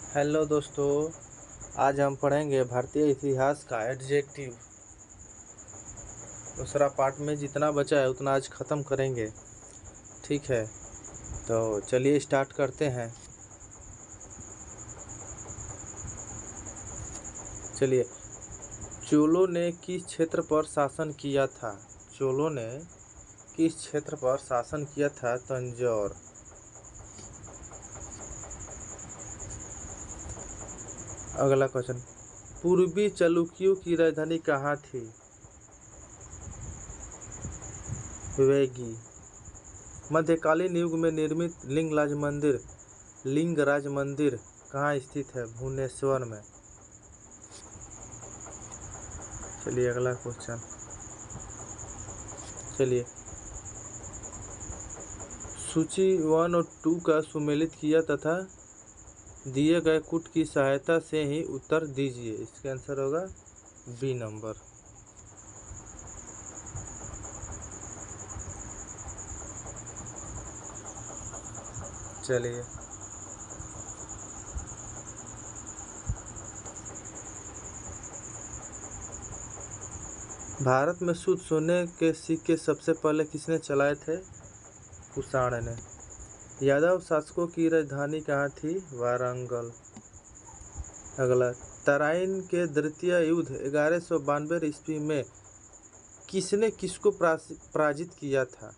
Hello दोस्तों। आज हम पढ़ेंगे भारतीय इतिहास का एडजेक्टिव। दूसरा पार्ट में जितना बचा है उतना आज ख़त्म करेंगे। ठीक है, तो चलिए स्टार्ट करते हैं। चलिए, चोलों ने किस क्षेत्र पर शासन किया था? चोलों ने किस क्षेत्र पर शासन किया था? तंजौर। अगला क्वेश्चन, पूर्वी चालुक्यों की राजधानी कहाँ थी? वेगी। मध्यकालीन युग में निर्मित लिंगराज मंदिर कहाँ स्थित है? भुवनेश्वर में। चलिए अगला क्वेश्चन। चलिए, सूची 1 और 2 का सुमेलित किया तथा दिए गए कूट की सहायता से ही उत्तर दीजिए। इसका आंसर होगा बी नंबर। चलिए, भारत में शुद्ध सोने के सिक्के सबसे पहले किसने चलाए थे? कुषाण ने। यादव शासकों की राजधानी कहाँ थी? वारंगल। अगला, तराइन के द्वितीय युद्ध 1192 ईस्वी में किसने किसको पराजित किया था?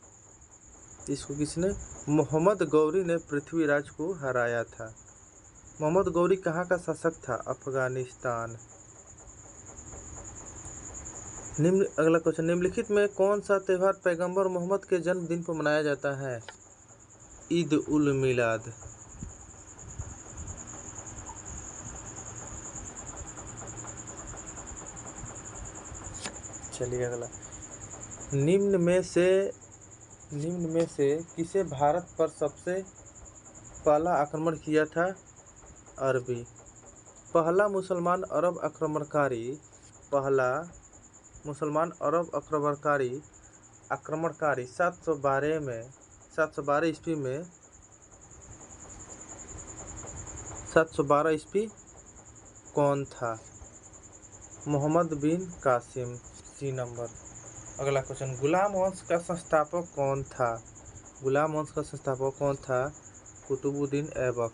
इसको किसने? मोहम्मद गौरी ने पृथ्वीराज को हराया था। मोहम्मद गौरी कहाँ का शासक था? अफगानिस्तान। अगला क्वेश्चन, निम्नलिखित में कौन सा त्यौहार पैगंबर मोहम्मद के जन्मदिन पर मनाया जाता है? ईद उल मिलाद। चलिए अगला, निम्न में से किसे भारत पर सबसे पहला आक्रमण किया था? अरबी। पहला मुसलमान अरब आक्रमणकारी 712 ईस्वी कौन था? मोहम्मद बिन कासिम। C number. अगला क्वेश्चन, गुलाम वंश का संस्थापक कौन था? कुतुबुद्दीन ऐबक।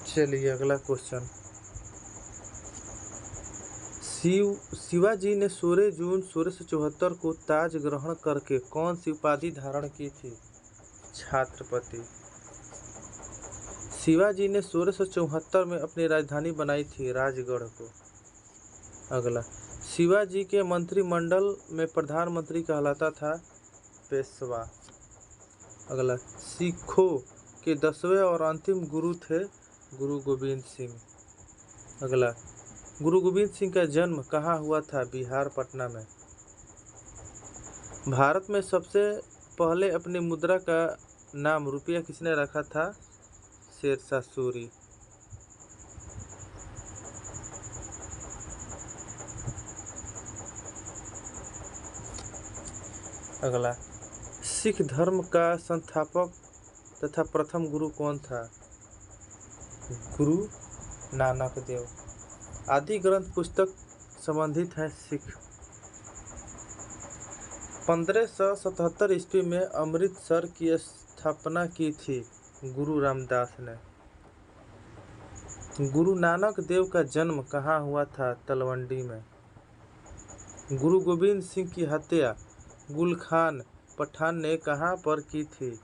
चलिए अगला क्वेश्चन, शिवाजी ने 16 जून 1674 को ताज ग्रहण करके कौन सी उपाधि धारण की थी? छत्रपति। शिवाजी ने 1674 में अपनी राजधानी बनाई थी राजगढ़ को। अगला, शिवाजी के मंत्रिमंडल में प्रधानमंत्री कहलाता था पेशवा। अगला, सिखों के 10वें और अंतिम गुरु थे गुरु गोविंद सिंह। अगला, गुरु गोविंद सिंह का जन्म कहाँ हुआ था? बिहार, पटना में। भारत में सबसे पहले अपनी मुद्रा का नाम रुपया किसने रखा था? शेरशाह सूरी। अगला, सिख धर्म का संस्थापक तथा प्रथम गुरु कौन था? गुरु नानक देव। आदि ग्रंथ पुस्तक संबंधित है सिख। 1577 ईस्वी में अमृतसर की स्थापना की थी गुरु रामदास ने। गुरु नानक देव का जन्म कहाँ हुआ था? तलवंडी में। गुरु गोविंद सिंह की हत्या गुल खान पठान ने कहाँ पर की थी?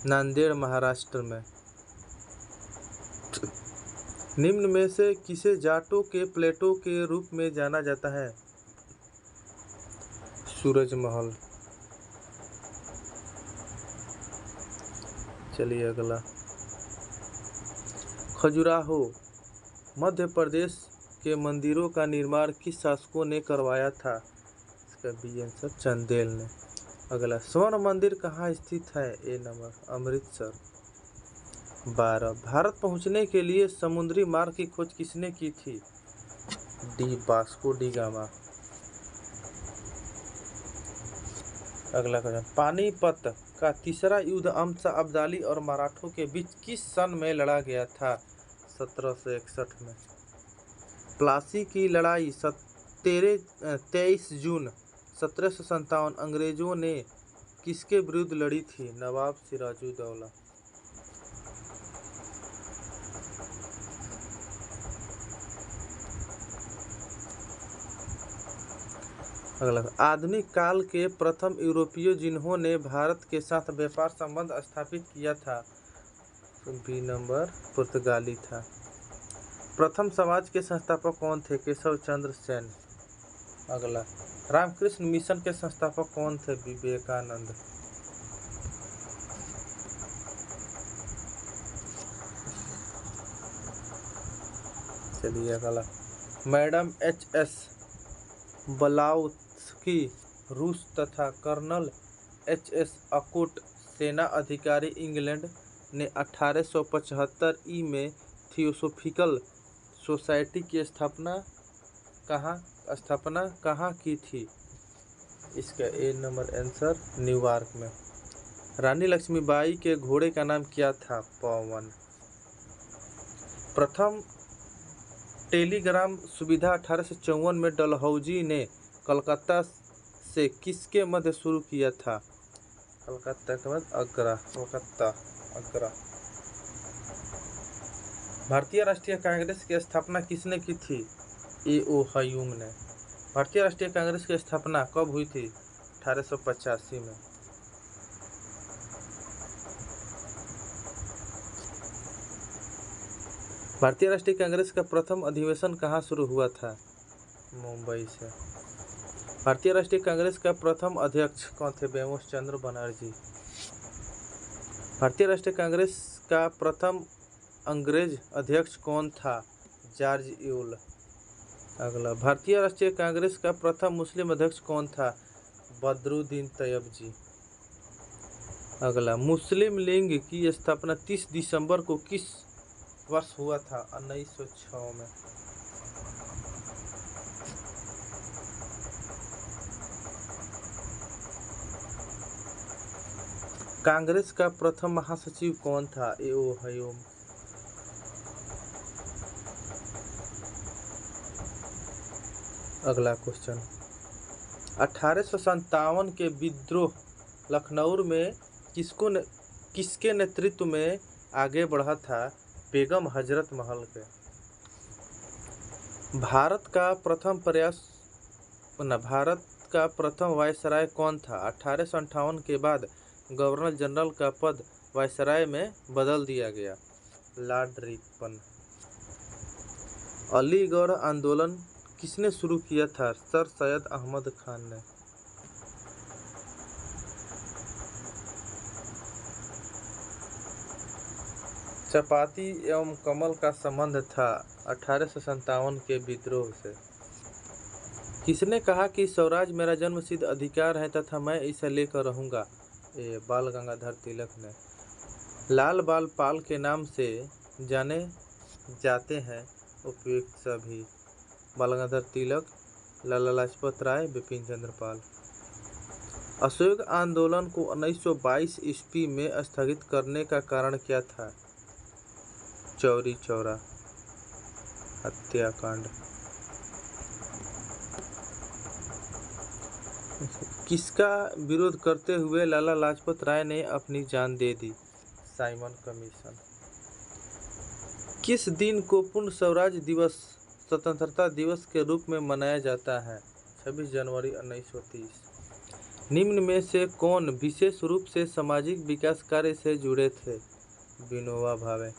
नांदेड़, महाराष्ट्र में। निम्न में से किसे जाटों के प्लेटो के रूप में जाना जाता है? सूरजमहल। चलिए अगला, खजुराहो मध्य प्रदेश के मंदिरों का निर्माण किस शासकों ने करवाया था? इसका बी आंसर चंदेल ने। अगला, स्वर्ण मंदिर कहाँ स्थित है? ए नंबर, अमृतसर। 12, भारत पहुंचने के लिए समुद्री मार्ग की खोज किसने की थी? D Vasco D gamma. अगला क्वेश्चन, पानीपत का तीसरा युद्ध अहमद अब्दाली और मराठों के बीच किस सन में लड़ा गया था? 1761 में। प्लासी की लड़ाई 23 जून 1757 अंग्रेजों ने किसके विरुद्ध लड़ी थी? नवाब सिराजुद्दौला। अगला, आधुनिक काल के प्रथम यूरोपीय जिन्होंने भारत के साथ व्यापार संबंध स्थापित किया था? बी नंबर पुर्तगाली था। प्रथम समाज के संस्थापक कौन थे? केशव चंद्र सेन। अगला, रामकृष्ण मिशन के संस्थापक कौन थे? विवेकानंद। चलिए अगला, मैडम एच.एस. ब्लाउत्स्की रूस तथा कर्नल एच.एस. अकोट सेना अधिकारी इंग्लैंड ने 1875 ई में थियोसोफिकल सोसाइटी की स्थापना कहाँ की थी? इसका ए नंबर आंसर न्यूयॉर्क में। रानी लक्ष्मीबाई के घोड़े का नाम क्या था? पवन। प्रथम टेलीग्राम सुविधा 1854 में डलहौजी ने कलकत्ता से किसके मध्य शुरू किया था? कलकत्ता के मध्य आगरा। भारतीय राष्ट्रीय कांग्रेस की स्थापना किसने की थी? ए.ओ. ह्यूम ने। भारतीय राष्ट्रीय कांग्रेस की स्थापना कब हुई थी? 1885 में। भारतीय राष्ट्रीय कांग्रेस का प्रथम अधिवेशन कहाँ शुरू हुआ था? मुंबई से। भारतीय राष्ट्रीय कांग्रेस का प्रथम अध्यक्ष कौन थे? बेमोस चंद्र बनर्जी। भारतीय राष्ट्रीय कांग्रेस का प्रथम अंग्रेज अध्यक्ष कौन था? George Yule. अगला, भारतीय राष्ट्रीय कांग्रेस का प्रथम मुस्लिम अध्यक्ष कौन था? बदरुद्दीन तैयबजी। अगला, मुस्लिम लीग की स्थापना 30 दिसंबर को किस वर्ष हुआ था? 1906 में। कांग्रेस का प्रथम महासचिव कौन था? ए.ओ. ह्यूम। अगला क्वेश्चन, 1857 के विद्रोह लखनऊ में किसके नेतृत्व में आगे बढ़ा था? बेगम हजरत महल के। भारत का प्रथम वायसराय कौन था? 1858 के बाद गवर्नर जनरल का पद वायसराय में बदल दिया गया। Lord Ripon. अलीगढ़ आंदोलन किसने शुरू किया था? सर सैयद अहमद खान ने। चपाती एवं कमल का संबंध था 1857 के विद्रोह से। किसने कहा कि स्वराज मेरा जन्मसिद्ध अधिकार है तथा मैं इसे लेकर रहूंगा? बाल गंगाधर तिलक ने। लाल बाल पाल के नाम से जाने जाते हैं उपयुक्त सभी? बाल गंगाधर तिलक, लाला लाजपत राय, बिपिन चंद्र पाल। असहयोग आंदोलन को 1922 ईस्वी में स्थगित करने का कारण क्या था? चौरी चौरा हत्याकांड। किसका विरोध करते हुए लाला लाजपत राय ने अपनी जान दे दी? Simon commission. किस दिन को पूर्ण स्वराज दिवस स्वतंत्रता दिवस के रूप में मनाया जाता है? 26 जनवरी 1930। निम्न में से कौन विशेष रूप से सामाजिक विकास कार्य से जुड़े थे? विनोबा भावे।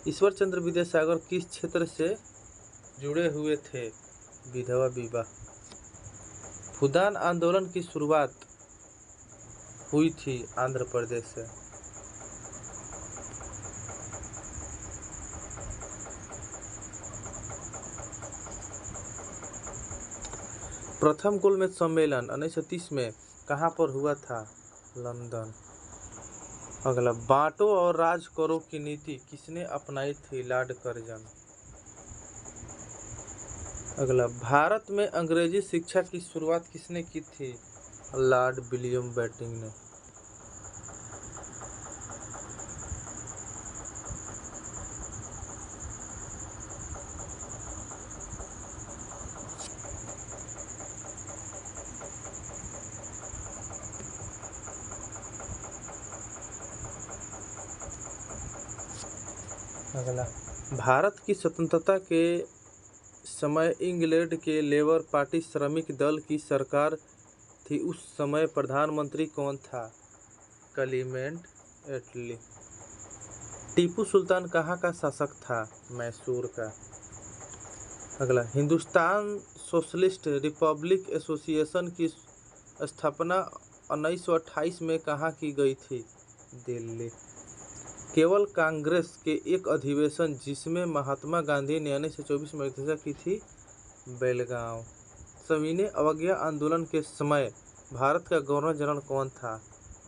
ईश्वर चंद्र विद्यासागर किस क्षेत्र से जुड़े हुए थे? विधवा विवाह। भूदान आंदोलन की शुरुआत हुई थी आंध्र प्रदेश से। प्रथम गोलमेज सम्मेलन 1930 में कहाँ पर हुआ था? लंदन। अगला, बांटो और राज करो की नीति किसने अपनाई थी? Lord Curzon. अगला, भारत में अंग्रेजी शिक्षा की शुरुआत किसने की थी? लॉर्ड विलियम बेंटिंक ने। अगला, भारत की स्वतंत्रता के समय इंग्लैंड के लेबर पार्टी श्रमिक दल की सरकार थी। उस समय प्रधानमंत्री कौन था? क्लीमेंट एटली। टीपू सुल्तान कहाँ का शासक था? मैसूर का। अगला, हिंदुस्तान सोशलिस्ट रिपब्लिक एसोसिएशन की स्थापना 1928 में कहाँ की गई थी? दिल्ली। केवल कांग्रेस के एक अधिवेशन जिसमें महात्मा गांधी ने 1924 में अध्यक्षता की थी? बेलगांव। सविनय अवज्ञा आंदोलन के समय भारत का गवर्नर जनरल कौन था?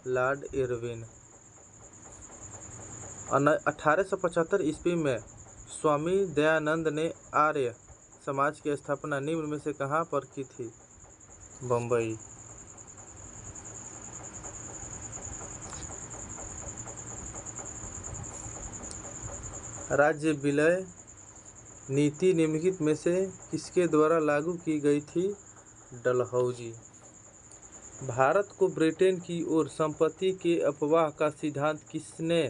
Lord Irwin. 1875 ईस्वी में स्वामी दयानंद ने आर्य समाज की स्थापना निम्न में से कहाँ पर की थी? बम्बई। राज्य विलय नीति निम्नलिखित में से किसके द्वारा लागू की गई थी? डलहौजी। भारत को ब्रिटेन की ओर संपत्ति के अपवाह का सिद्धांत किसने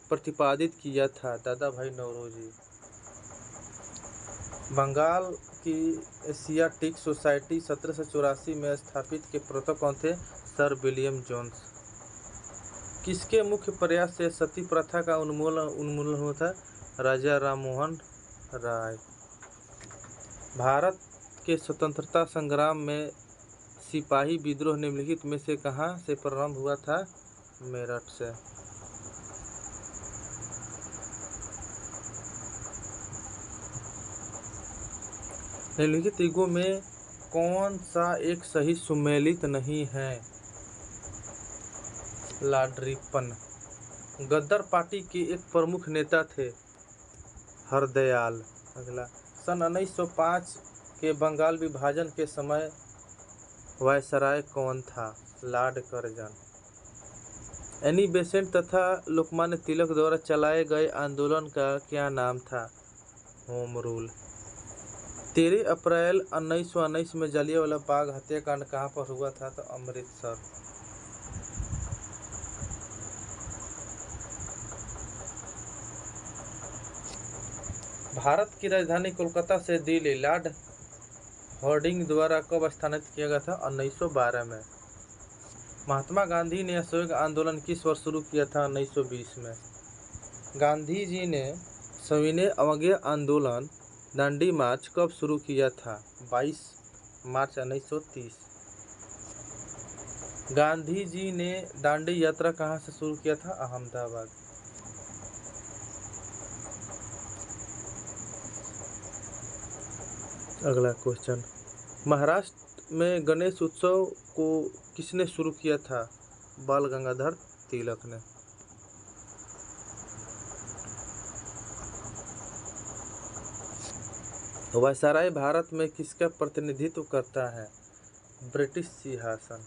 प्रतिपादित किया था? दादा भाई नौरोजी। बंगाल की एशियाटिक सोसाइटी 1784 में स्थापित के प्रवर्तक कौन थे? Sir William Jones. किसके मुख्य प्रयास से सती प्रथा का उन्मूलन हुआ था? राजा राममोहन राय। भारत के स्वतंत्रता संग्राम में सिपाही विद्रोह निम्नलिखित में से कहाँ से प्रारंभ हुआ था? मेरठ से। निम्नलिखित युगों में कौन सा एक सही सुमेलित नहीं है? Lord Ripon. गद्दार पार्टी के एक प्रमुख नेता थे? हरदयाल। अगला, सन 1905 के बंगाल विभाजन के समय वायसराय कौन था? Lord Curzon. एनी बेसेंट तथा लोकमान्य तिलक द्वारा चलाए गए आंदोलन का क्या नाम था? Home rule. 13 अप्रैल 1919 में जलियांवाला बाग हत्याकांड कहाँ पर हुआ था? तो अमृतसर। भारत की राजधानी कोलकाता से दिल्ली लॉर्ड हार्डिंग द्वारा कब स्थानांतरित किया गया था? 1912 में। महात्मा गांधी ने असहयोग आंदोलन किस वर्ष शुरू किया था? 1920 में। गांधी जी ने सविनय अवज्ञा आंदोलन दांडी मार्च कब शुरू किया था? 22 मार्च 1930। गांधी जी ने दांडी यात्रा कहाँ से शुरू किया था? अहमदाबाद। अगला क्वेश्चन, महाराष्ट्र में गणेश उत्सव को किसने शुरू किया था? बाल गंगाधर तिलक ने। वायसराय भारत में किसका प्रतिनिधित्व करता है? ब्रिटिश सिंहासन।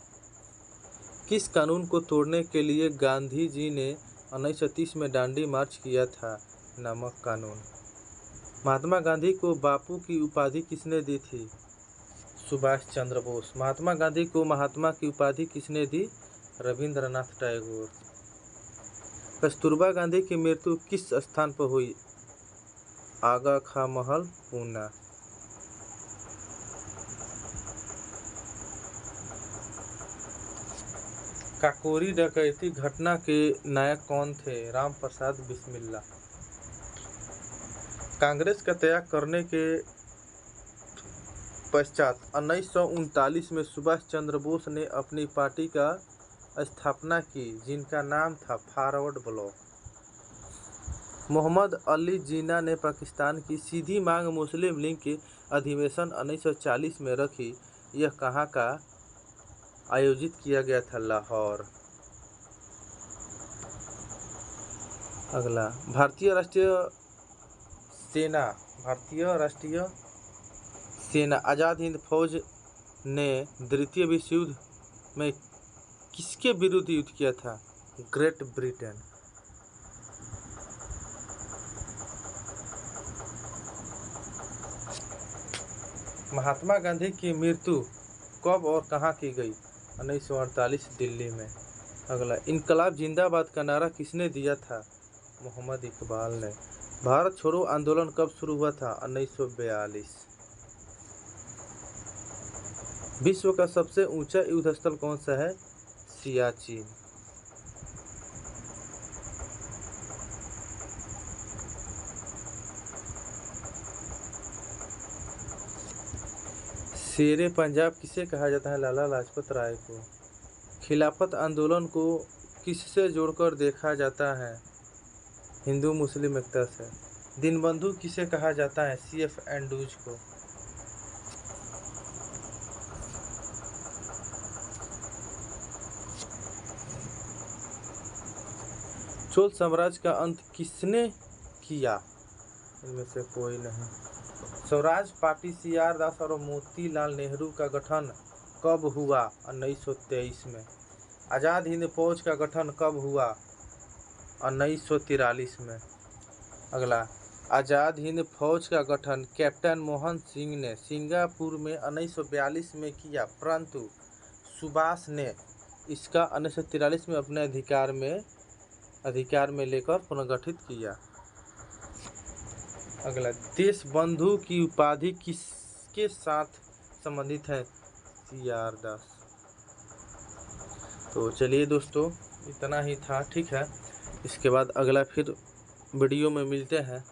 किस कानून को तोड़ने के लिए गांधी जी ने 1930 में दांडी मार्च किया था? नमक कानून। महात्मा गांधी को बापू की उपाधि किसने दी थी? सुभाष चंद्र बोस। महात्मा गांधी को महात्मा की उपाधि किसने दी? रविंद्रनाथ टैगोर। कस्तूरबा गांधी की मृत्यु किस स्थान पर हुई? आगा खां महल, पूना। काकोरी डकैती घटना के नायक कौन थे? राम प्रसाद बिस्मिल्ला। कांग्रेस का त्याग करने के पश्चात 1939 में सुभाष चंद्र बोस ने अपनी पार्टी का स्थापना की जिनका नाम था फॉरवर्ड ब्लॉक। मोहम्मद अली जिन्ना ने पाकिस्तान की सीधी मांग मुस्लिम लीग के अधिवेशन 1940 में रखी। यह कहाँ का आयोजित किया गया था? लाहौर। अगला, भारतीय राष्ट्रीय सेना आज़ाद हिंद फौज ने द्वितीय विश्व युद्ध में किसके विरुद्ध युद्ध किया था? Great Britain. महात्मा गांधी की मृत्यु कब और कहाँ की गई? 1948 दिल्ली में। अगला, इनकलाब जिंदाबाद का नारा किसने दिया था? मोहम्मद इकबाल ने। भारत छोड़ो आंदोलन कब शुरू हुआ था? 1942। विश्व का सबसे ऊंचा युद्ध स्थल कौन सा है? सियाचिन। शेरे पंजाब किसे कहा जाता है? लाला लाजपत राय को। खिलाफत आंदोलन को किससे जोड़कर देखा जाता है? हिंदू मुस्लिम एकता से। दीनबंधु किसे कहा जाता है? CF एंड्रूज को। चोल साम्राज्य का अंत किसने किया? इनमें से कोई नहीं। स्वराज पार्टी CR दास और मोतीलाल नेहरू का गठन कब हुआ? 1923 में। आज़ाद हिंद फौज का गठन कब हुआ? 1943 में। अगला, आज़ाद हिंद फौज का गठन कैप्टन मोहन सिंह ने सिंगापुर में 1942 में किया, परंतु सुभाष ने इसका 1943 में अपने अधिकार में लेकर पुनर्गठित किया। अगला, देश बंधु की उपाधि किसके साथ संबंधित है? CR दास। तो चलिए दोस्तों, इतना ही था, ठीक है। इसके बाद अगला फिर वीडियो में मिलते हैं।